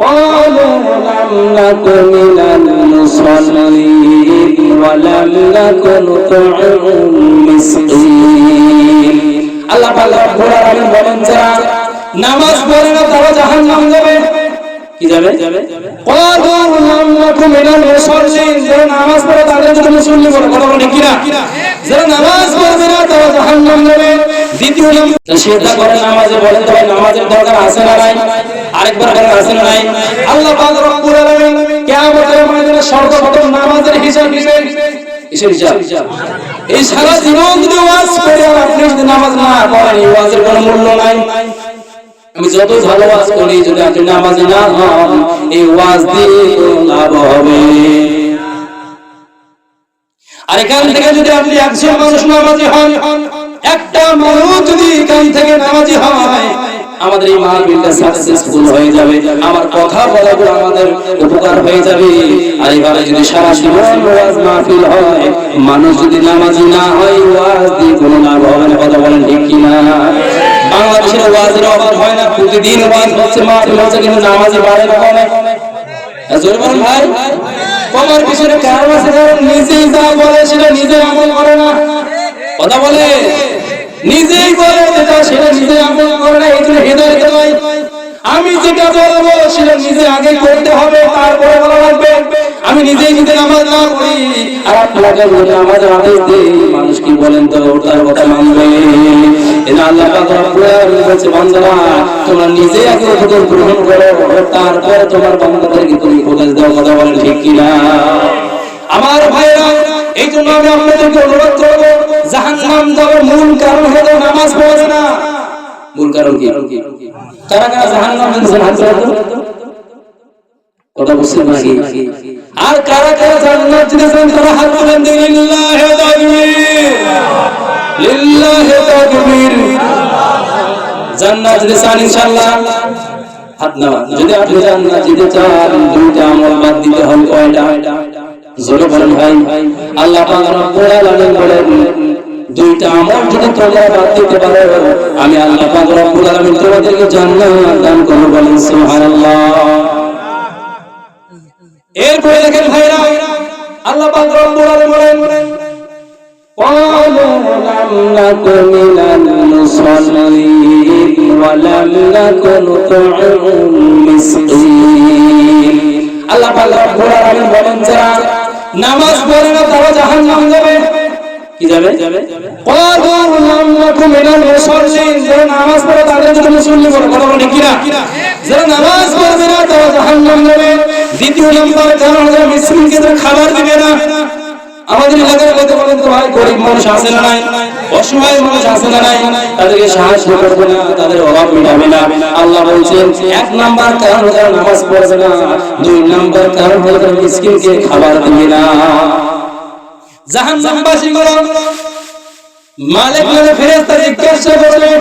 قالوا لم نك من المصلين ولم نك نطعم المسكين আল্লাহ পাক রব্বুল আলামিন বলেন যারা নামাজ পড়ে না তারা জাহান্নামে যাবে। কি যাবে? قالوا لم نك من المصلين যারা নামাজ পড়ে তাদের যদি মুসল্লি বলে কথা বলে কি না, যারা নামাজ পড়বে না তারা জাহান্নামে যাবে। দ্বিতীয় নম্বর সেটা করে নামাজে বলেন তো নামাজের দরকার আছে না নাই? আরেকবার বলেন আছে না নাই? আল্লাহ পাক রব্বুল আলামিন কিয়ামতের ময়দানে সর্বপ্রথম নামাজের হিসাব দিবেন। কিসের হিসাব? এই সারা জীবন যদি ওয়াজ করে আপনি যদি নামাজ না পড়েন এই ওয়াজের কোনো মূল্য নাই। আমি যত ভালো ওয়াজ করি যদি আপনি নামাজি না হন এই ওয়াজ দিয়ে কোনো লাভ হবে। আর এখান থেকে যদি আপনি 100 মানুষ নামাজি হন, একটা মানুষ যদি এখান থেকে নামাজি হয় আমাদের এই মাহফিলটা সাকসেসফুল হয়ে যাবে, আমার কথা বলাগুলো আমাদের উপকার হয়ে যাবে। আর এইভাবে যদি সারা জীবন ওয়াজ মাহফিল হয় মানুষ যদি নামাজি না হয় ওয়াজ দিয়ে কোনো লাভ হবে না। কথা বলেন ঠিক কি না? বাংলাদেশের ওয়াজের অভাব হয় না, প্রতিদিন ওয়াজ হচ্ছে মাহফিল হচ্ছে কিন্তু নামাজি বাড়ে না কমে। জোরে বলেন ভাই। কমার পিছনে কারণ আছে, কারণ নিজেই যা বলে সেটা নিজে আমল করে না। কথা বলে নিজেই বলে যেটা সেটা নিজে আমল করে না, এই জন্য হেদায়েত নয়। আমি যেটা বলবো সেটা নিজে আগে করতে হবে তারপরে বলা লাগবে। আমি নিজেই যদি নামাজ না পড়ি আর আপনাকে বলে আমাদের আদেশ দেই মানুষ কি বলেন তো তার কথা মানবে? এটা আল্লাহ পাক রব্বুল আলামিন বলেছে বান্দারা তোমরা নিজেই আগে উপদেশ গ্রহণ করো তারপরে তোমার বান্দাদেরকে তুমি উপদেশ দাও। কথা বলেন ঠিক কি না? আমার ভাইরা এই জন্য আমি আপনাদেরকে অনুরোধ করব জাহান্নাম যাওয়ার মূল কারণ হলো নামাজ পড়া না। মূল কারণ কি? কারা কারা জাহান্নাম যাচ্ছেন হাত তোলো। কথা বুঝছেন নাকি? আর কারা কারা জান্নাত যেতেছেন তারা হাত তুলেন দিন। লিল্লাহি তাকবীর, লিল্লাহি তাকবীর। জান্নাত যেতে চান ইনশাআল্লাহ হাত নামান। যদি আপনি জান্নাত যেতে চান দুইটা আমল বাদ দিতে হবে। কয়টা? জোরে বলেন ভাই। আল্লাহ পাক রব্বুল আলামিন বলেন দুইটা আমল যদি তোমরা বাদ দিতে পারো আমি আল্লাহ পাক রব্বুল আলামিন তোমাদেরকে জান্নাত দান করব। বলেন সুবহানাল্লাহ। এরপরে দেখেন ভাইরা আল্লাহ পাক রব্বুল আলামিন বলেন قالوا لم نك من المصلين ولم نك نطعم المسكين আল্লাহ পাক রব্বুল আলামিন বলেন যারা নামাজ পড়ে না তারা জাহান্নামে যাবে। কি যাবে? قالوا لم نك من المصلين যারা নামাজ পড়ে তাদের যদি মুসল্লি বলে কথা বলে কি না, যারা নামাজ পড়বে না তারা জাহান্নামে যাবে। দ্বিতীয় নম্বর কারণ হলো মিসকিনকে খাবার দিবে না। আমাদের এলাকায় কথা বলেন তো ভাই গরিব মানুষ আছে না নাই? অসহায় মানুষ আছে না নাই? তাদেরকে সাহায্য করবে না, তাদের অভাব মেটাবে না। আল্লাহ বলছেন এক নাম্বার কারণ হলো নামাজ পড়বে না, দুই নাম্বার কারণ হলো মিসকিনকে খাবার দিবে না। জাহান্নামবাসীগুলো মালিক মানে ফেরেশতা জিজ্ঞাসা করবে